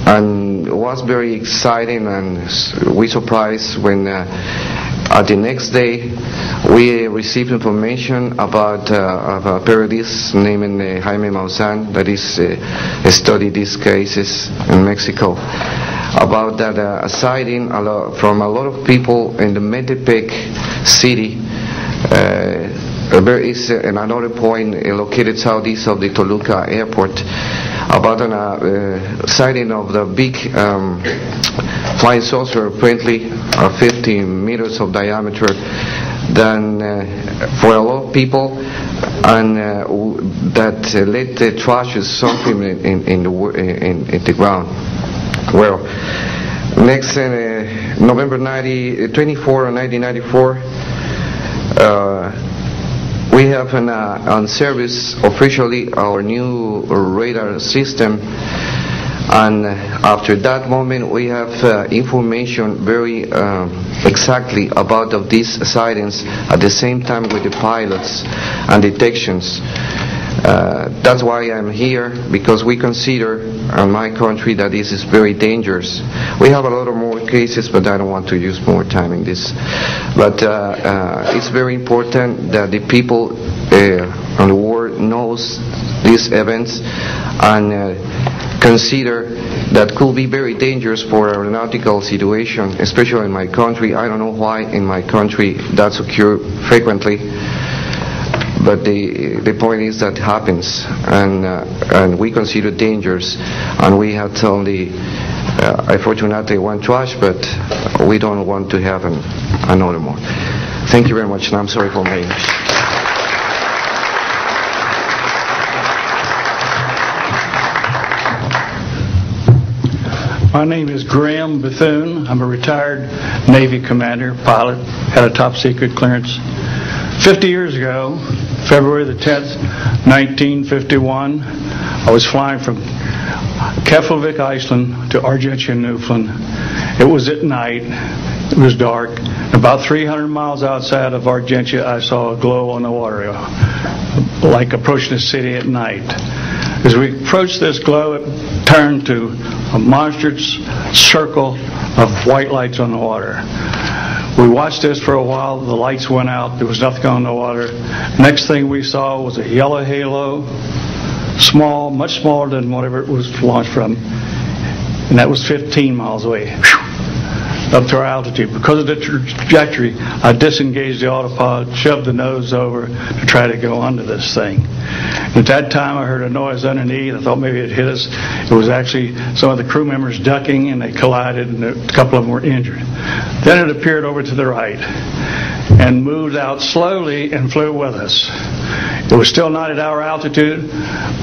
and it was very exciting, and we surprised when at the next day we received information about a periodist named Jaime Maussan that is studied these cases in Mexico, about that a sighting from a lot of people in the Metepec city. There is another point located southeast of the Toluca airport, about a sighting of the big flying saucer, apparently 50 meters of diameter, then for a lot of people, and that led the trashes something in the ground. Well, next November 24, 1994, we have on service officially our new radar system, and after that moment we have information very exactly about of these sightings at the same time with the pilots and detections. That's why I'm here, because we consider in my country that this is very dangerous. We have a lot of more cases, but I don't want to use more time in this. But it's very important that the people on the world knows these events and consider that could be very dangerous for aeronautical situation, especially in my country. I don't know why in my country that's occur frequently. But the point is that happens, and we consider dangers, and we had only, unfortunately, one trash, but we don't want to have another more. Thank you very much, and I'm sorry for my English. My name is Graham Bethune. I'm a retired Navy commander, pilot, had a top secret clearance. 50 years ago, February the 10th, 1951, I was flying from Keflavik, Iceland to Argentia, Newfoundland. It was at night, it was dark. About 300 miles outside of Argentia, I saw a glow on the water, like approaching the city at night. As we approached this glow, it turned to a monstrous circle of white lights on the water. We watched this for a while. The lights went out. There was nothing on the water. Next thing we saw was a yellow halo, small, much smaller than whatever it was launched from, and that was 15 miles away, up to our altitude. Because of the trajectory, I disengaged the autopilot, shoved the nose over to try to go under this thing. At that time, I heard a noise underneath. I thought maybe it hit us. It was actually some of the crew members ducking, and they collided, and a couple of them were injured. Then it appeared over to the right and moved out slowly and flew with us. It was still not at our altitude,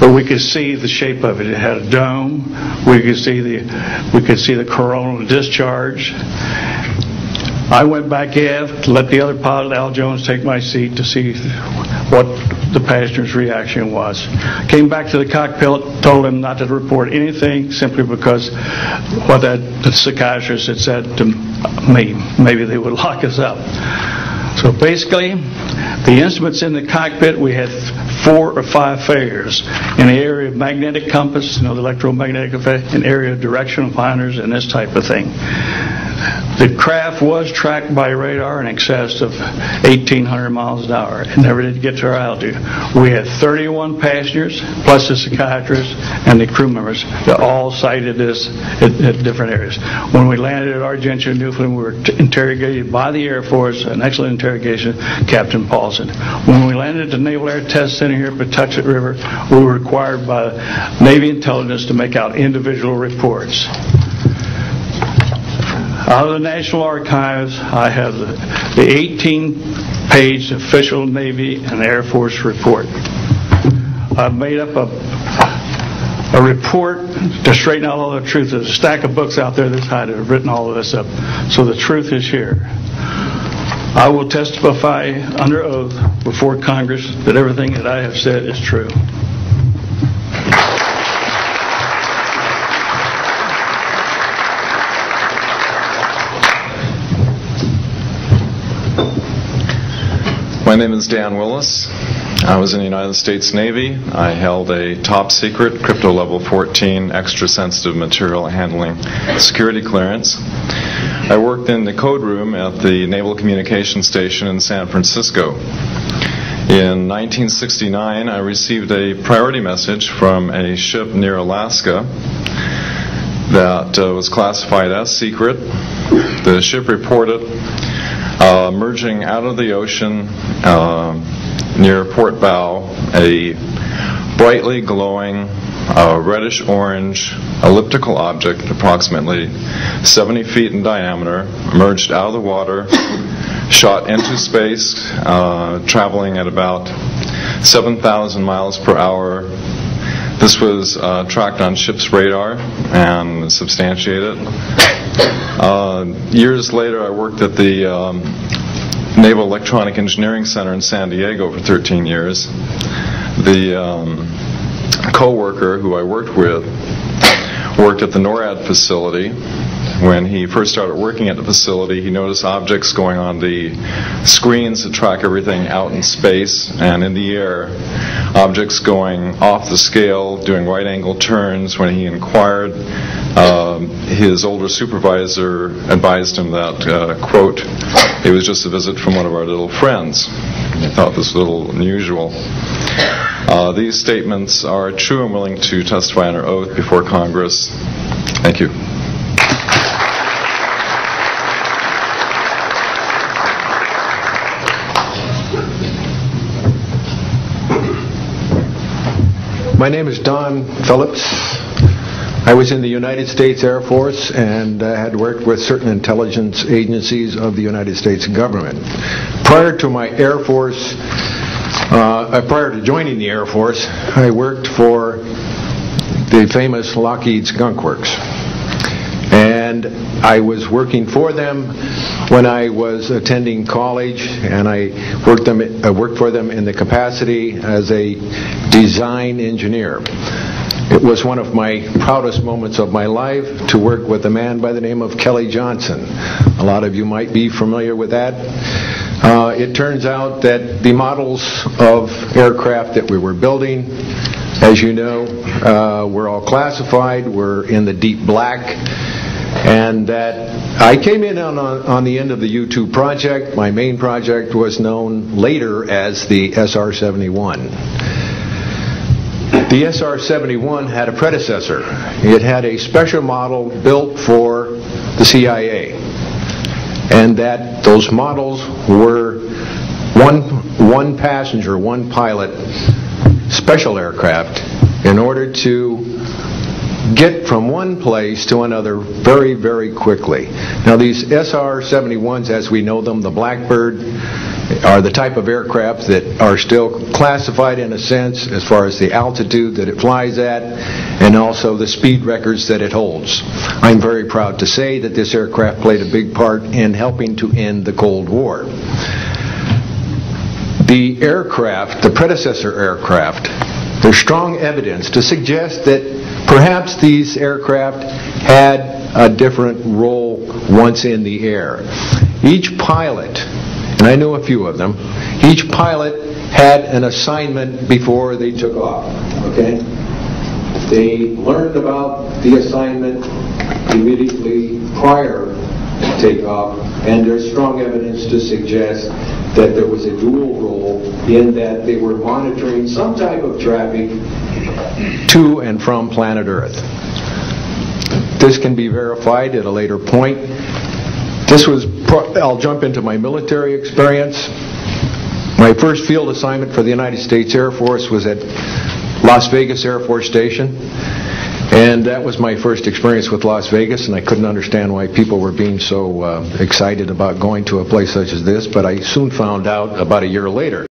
but we could see the shape of it. It had a dome. We could see the coronal discharge. I went back aft to let the other pilot, Al Jones, take my seat to see what the passenger's reaction was. Came back to the cockpit, told him not to report anything, simply because what the psychiatrist had said to me, maybe they would lock us up. So basically, the instruments in the cockpit, we had 4 or 5 failures. In the area of magnetic compass, the electromagnetic effect, in area of directional finders, and this type of thing. The craft was tracked by radar in excess of 1,800 miles an hour. It never did get to our altitude. We had 31 passengers, plus the psychiatrist and the crew members, that all cited this at different areas. When we landed at Argentia, Newfoundland, we were interrogated by the Air Force, an excellent interrogation, Captain Paulson. When we landed at the Naval Air Test Center here at Patuxent River, we were required by Navy intelligence to make out individual reports. Out of the National Archives, I have the 18-page official Navy and Air Force report. I've made up a report to straighten out all the truth. There's a stack of books out there this high that have written all of this up. So the truth is here. I will testify under oath before Congress that everything that I have said is true. My name is Dan Willis. I was in the United States Navy. I held a top secret crypto level 14 extra sensitive material handling security clearance. I worked in the code room at the Naval Communications Station in San Francisco. In 1969, I received a priority message from a ship near Alaska that was classified as secret. The ship reported emerging out of the ocean near port bow a brightly glowing reddish-orange elliptical object approximately 70 feet in diameter, emerged out of the water, shot into space, traveling at about 7,000 miles per hour. This was tracked on ship's radar and substantiated. Years later, I worked at the Naval Electronic Engineering Center in San Diego for 13 years. The co-worker who I worked with worked at the NORAD facility. When he first started working at the facility, he noticed objects going on the screens that track everything out in space and in the air, objects going off the scale, doing right-angle turns. When he inquired, his older supervisor advised him that, quote, it was just a visit from one of our little friends. He thought this was a little unusual. These statements are true. I'm willing to testify under oath before Congress. Thank you. My name is Don Phillips. I was in the United States Air Force and had worked with certain intelligence agencies of the United States government. Prior to my Air Force, prior to joining the Air Force, I worked for the famous Lockheed Skunk Works. And I was working for them when I was attending college, and I worked for them in the capacity as a design engineer. It was one of my proudest moments of my life to work with a man by the name of Kelly Johnson. A lot of you might be familiar with that. It turns out that the models of aircraft that we were building, as you know, were all classified, were in the deep black, and that I came in on the end of the U-2 project. My main project was known later as the SR-71. The SR-71 had a predecessor. It had a special model built for the CIA, and that those models were one passenger, one pilot special aircraft in order to get from one place to another very, very quickly. Now these SR-71s, as we know them, the Blackbird, are the type of aircraft that are still classified in a sense as far as the altitude that it flies at and also the speed records that it holds. I'm very proud to say that this aircraft played a big part in helping to end the Cold War. The aircraft, the predecessor aircraft, there's strong evidence to suggest that perhaps these aircraft had a different role once in the air. Each pilot, and I know a few of them, each pilot had an assignment before they took off, okay? They learned about the assignment immediately prior to takeoff, and there's strong evidence to suggest that there was a dual role in that they were monitoring some type of traffic to and from planet Earth. This can be verified at a later point. I'll jump into my military experience. My first field assignment for the United States Air Force was at Las Vegas Air Force Station. And that was my first experience with Las Vegas, and I couldn't understand why people were being so excited about going to a place such as this, but I soon found out about a year later